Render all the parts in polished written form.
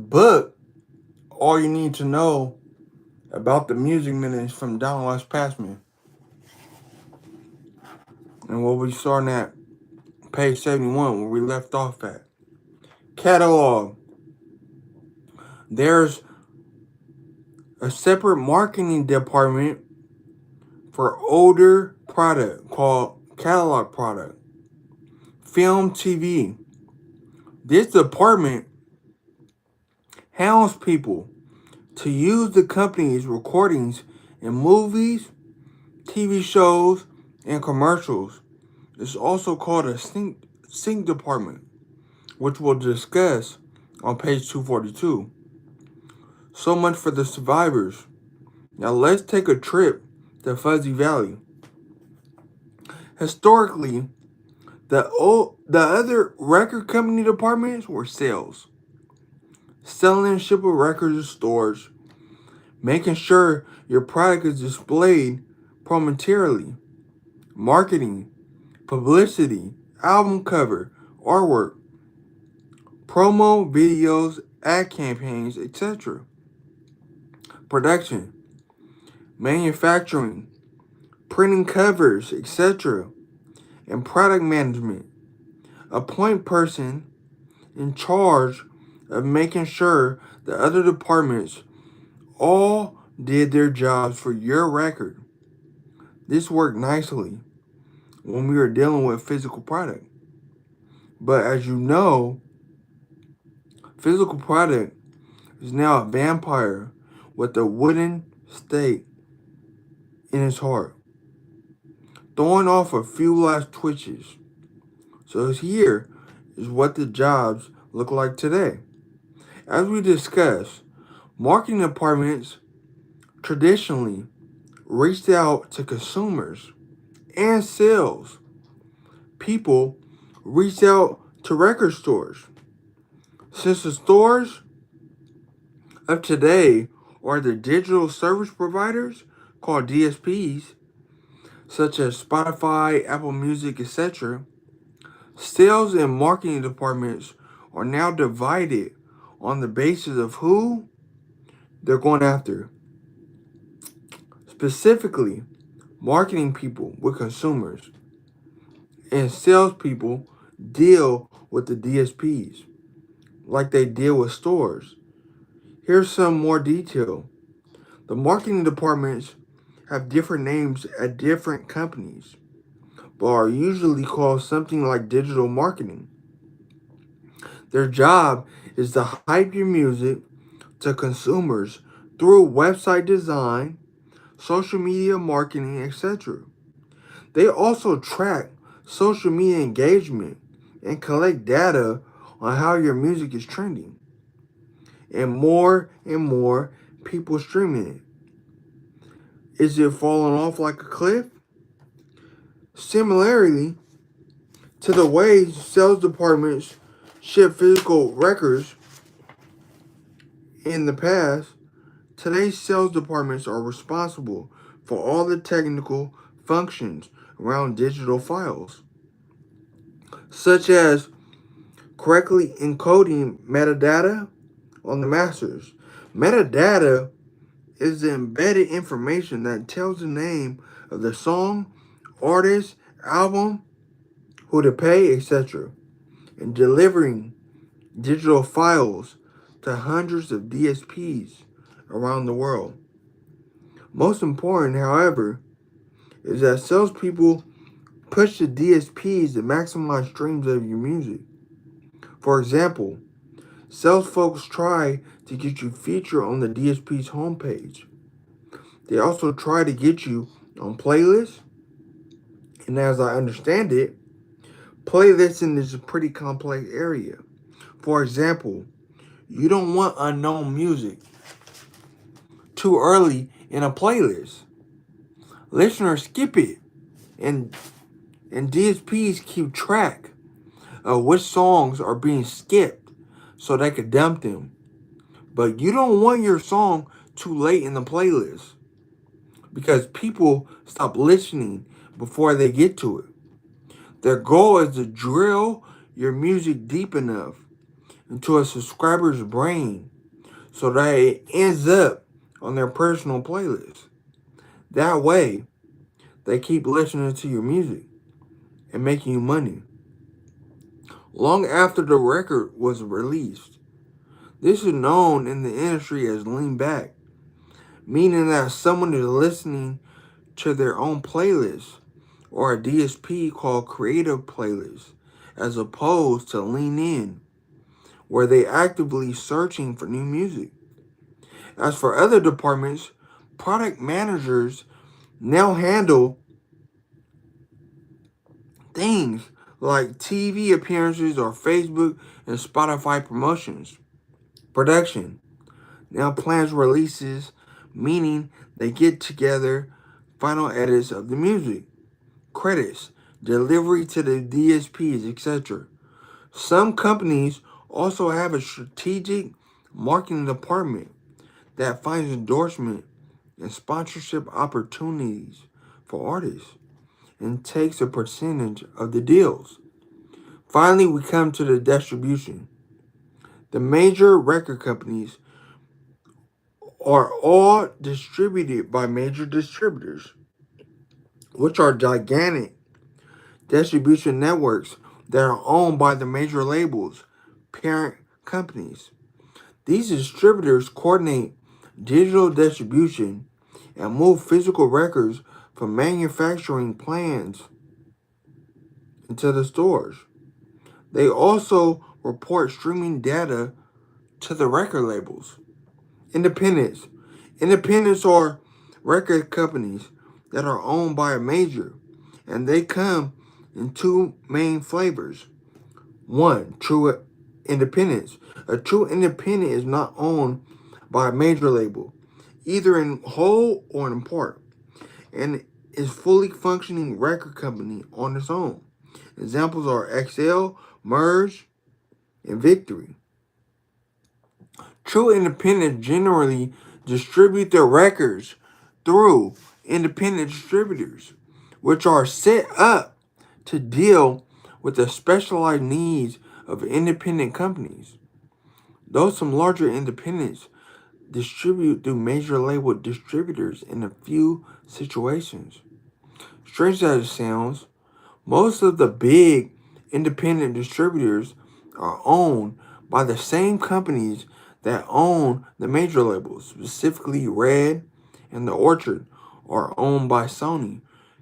book, All You Need to Know About the Music Minutes from Don Les Passman. And we'll be starting at page 71 where we left off at. Catalog. There's a separate marketing department for older product called catalog product. Film TV. This department hounds people to use the company's recordings in movies, TV shows, and commercials. It's also called a sync department, which we'll discuss on page 242. So much for the survivors. Now let's take a trip to Fuzzy Valley. Historically, the other record company departments were sales. Selling and shipping records to stores, making sure your product is displayed prominently, marketing, publicity, album cover, artwork, promo videos, ad campaigns, etc. Production, manufacturing, printing covers, etc. And product management. A point person in charge of making sure the other departments all did their jobs for your record. This worked nicely when we were dealing with physical product. But as you know, physical product is now a vampire with a wooden stake in his heart, throwing off a few last twitches. So here is what the jobs look like today. As we discussed, marketing departments traditionally reached out to consumers and sales. People reached out to record stores. Since the stores of today are the digital service providers called DSPs, such as Spotify, Apple Music, etc., sales and marketing departments are now divided on the basis of who they're going after. Specifically, marketing people with consumers and salespeople deal with the DSPs like they deal with stores. Here's some more detail. The marketing departments have different names at different companies, but are usually called something like digital marketing. Their job is to hype your music to consumers through website design, social media marketing, etc. They also track social media engagement and collect data on how your music is trending. And more people streaming it. Is it falling off like a cliff? Similarly to the way sales departments ship physical records in the past, today's sales departments are responsible for all the technical functions around digital files, such as correctly encoding metadata on the masters. Metadata is the embedded information that tells the name of the song, artist, album, who to pay, etc., and delivering digital files to hundreds of DSPs around the world. Most important, however, is that salespeople push the DSPs to maximize streams of your music. For example, sales folks try to get you featured on the DSP's homepage. They also try to get you on playlists, and as I understand it, playlisting is a pretty complex area. For example, you don't want unknown music too early in a playlist. Listeners skip it, and DSPs keep track of which songs are being skipped so they can dump them. But you don't want your song too late in the playlist because people stop listening before they get to it. Their goal is to drill your music deep enough into a subscriber's brain so that it ends up on their personal playlist. That way, they keep listening to your music and making you money long after the record was released. This is known in the industry as lean back, meaning that someone is listening to their own playlist or a DSP called creative playlist, as opposed to lean in, where they actively searching for new music. As for other departments, product managers now handle things like TV appearances or Facebook and Spotify promotions. Production now plans releases, meaning they get together final edits of the music, credits, delivery to the DSPs, etc. Some companies also have a strategic marketing department that finds endorsement and sponsorship opportunities for artists and takes a percentage of the deals. Finally, we come to the distribution. The major record companies are all distributed by major distributors, which are gigantic distribution networks that are owned by the major labels, parent companies. These distributors coordinate digital distribution and move physical records from manufacturing plants into the stores. They also report streaming data to the record labels. Independents. Independents are record companies that are owned by a major, and they come in two main flavors. One, true independence. A true independent is not owned by a major label, either in whole or in part, and is fully functioning record company on its own. Examples are XL, Merge, and Victory. True independents generally distribute their records through independent distributors, which are set up to deal with the specialized needs of independent companies. Though some larger independents distribute through major label distributors in a few situations. Strange as it sounds, most of the big independent distributors are owned by the same companies that own the major labels, specifically Red and The Orchard are owned by Sony.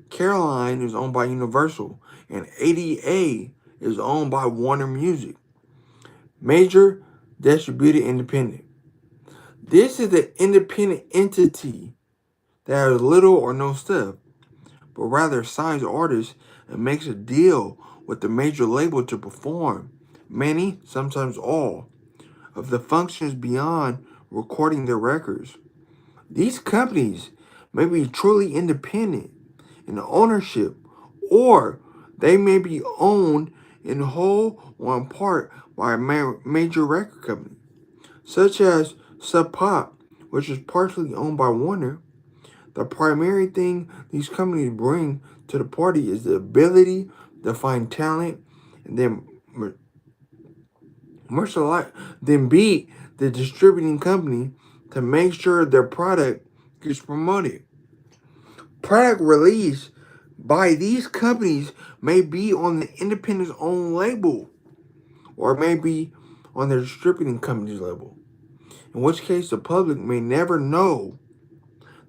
Caroline is owned by Universal, and ADA is owned by Warner Music. Major distributed independent. This is the independent entity that has little or no stuff, but rather signs artists and makes a deal with the major label to perform many, sometimes all, of the functions beyond recording their records. These companies may be truly independent in ownership, or they may be owned in whole or in part by a major record company, such as Sub Pop, which is partially owned by Warner. The primary thing these companies bring to the party is the ability to find talent and then beat the distributing company to make sure their product gets promoted. Product released by these companies may be on the independent's own label or may be on their distributing company's label, in which case the public may never know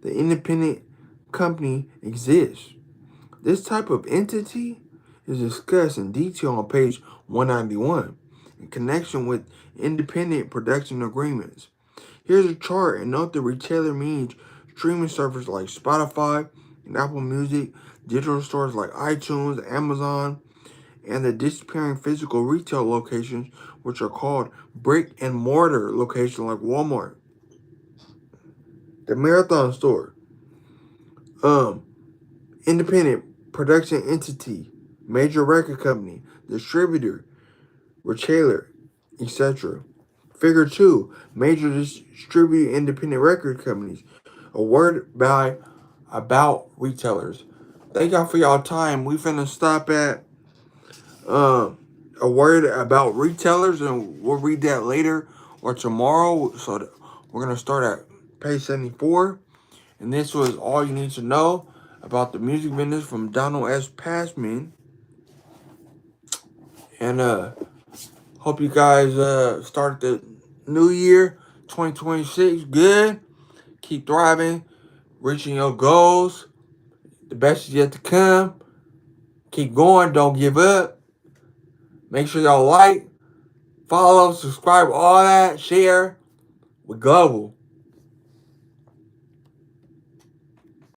the independent company exists. This type of entity is discussed in detail on page 191 in connection with independent production agreements. Here's a chart and note the retailer means streaming services like Spotify and Apple Music, digital stores like iTunes, Amazon, and the disappearing physical retail locations, which are called brick and mortar locations like Walmart. The Marathon Store, um, independent production entity, major record company, distributor, retailer, etc. Figure 2, major distributed independent record companies. A word by about retailers. Thank y'all for y'all time. We finna stop at a word about retailers, and we'll read that later or tomorrow. So We're going to start at page 74. And this was all you need to know about the music business from Donald S. Passman. And hope you guys start the new year 2026 good. Keep thriving, reaching your goals. The best is yet to come. Keep going. Don't give up. Make sure y'all like, follow, subscribe, all that. Share. We're global.